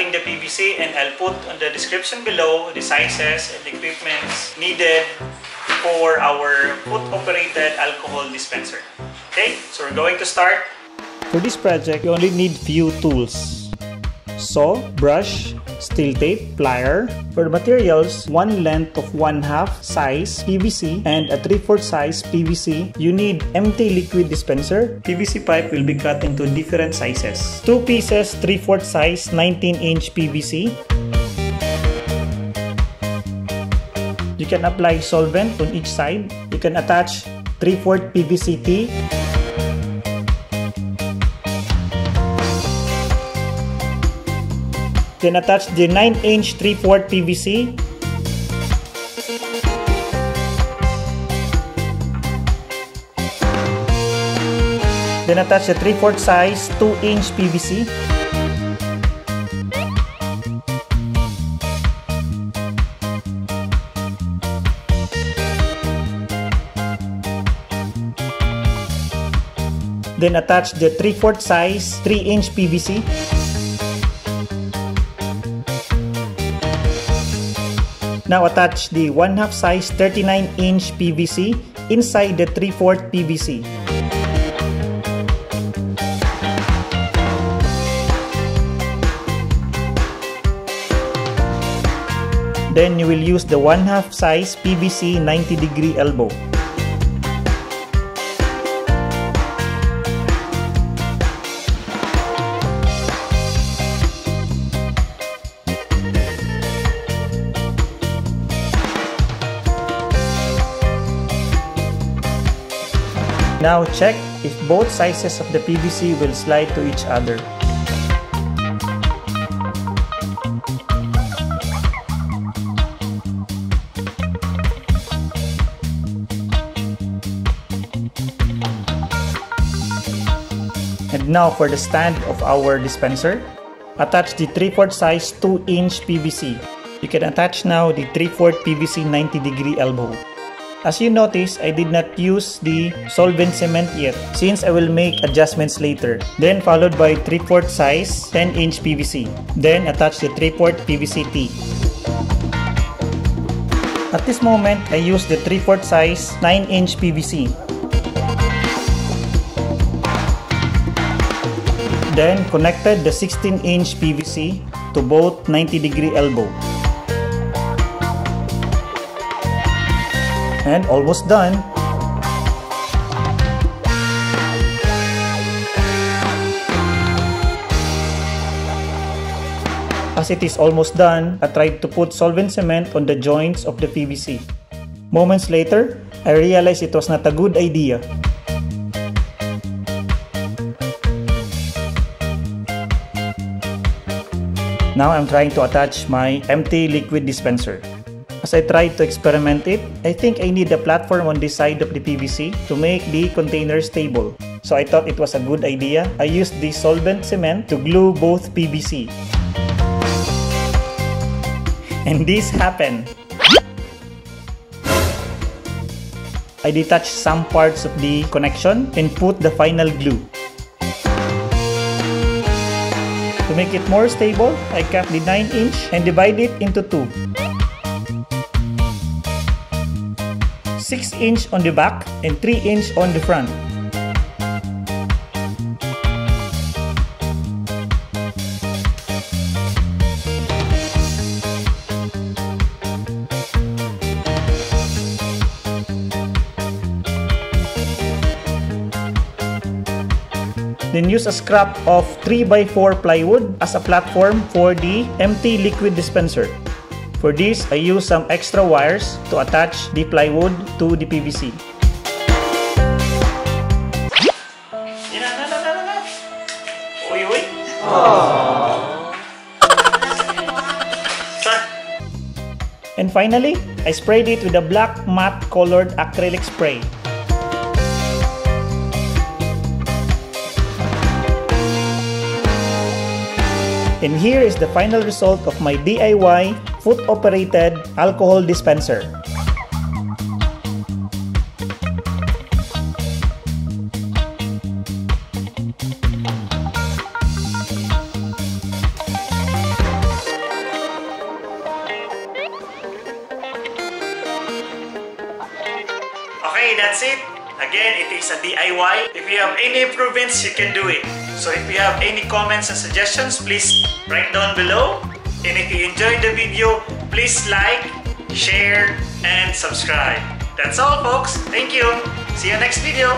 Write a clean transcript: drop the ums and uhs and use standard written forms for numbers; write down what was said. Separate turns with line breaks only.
cutting the PVC, and I'll put on the description below the sizes and equipments needed for our foot-operated alcohol dispenser. Okay, so we're going to start. For this project, you only need few tools: saw, brush, steel tape, plier. For the materials, 1 length of 1/2 size PVC and a 3/4 size PVC. You need empty liquid dispenser. PVC pipe will be cut into different sizes. 2 pieces 3/4 size 19-inch PVC. You can apply solvent on each side. You can attach 3/4 PVC tee. Then attach the 9-inch 3/4 PVC. Then attach the 3/4 size 2-inch PVC. Then attach the 3/4 size 3-inch PVC. Now attach the 1/2 size 39-inch PVC inside the 3/4 PVC. Then you will use the 1/2 size PVC 90-degree elbow. Now check if both sizes of the PVC will slide to each other. And now for the stand of our dispenser, attach the 3/4 size 2-inch PVC. You can attach now the 3/4 PVC 90-degree elbow. As you notice, I did not use the solvent cement yet since I will make adjustments later. Then followed by 3/4 size 10-inch PVC. Then attach the 3/4 PVC tee. At this moment, I use the 3/4 size 9-inch PVC. Then connected the 16-inch PVC to both 90-degree elbow. And almost done. As it is almost done, I tried to put solvent cement on the joints of the PVC. Moments later, I realized it was not a good idea. Now I'm trying to attach my empty liquid dispenser. As I tried to experiment it, I think I need a platform on this side of the PVC to make the container stable. So I thought it was a good idea. I used the solvent cement to glue both PVC. And this happened. I detached some parts of the connection and put the final glue. To make it more stable, I cut the 9-inch and divide it into 2. 6-inch on the back and 3-inch on the front. Then use a scrap of 3x4 plywood as a platform for the empty liquid dispenser. For this, I use some extra wires to attach the plywood to the PVC. Uy, uy. And finally, I sprayed it with a black matte colored acrylic spray. And here is the final result of my DIY foot-operated alcohol dispenser. that's it. Again, it is a DIY. If you have any improvements, you can do it. So if you have any comments and suggestions, please write down below. And if you enjoyed the video, please like, share, and subscribe. That's all, folks. Thank you. See you next video.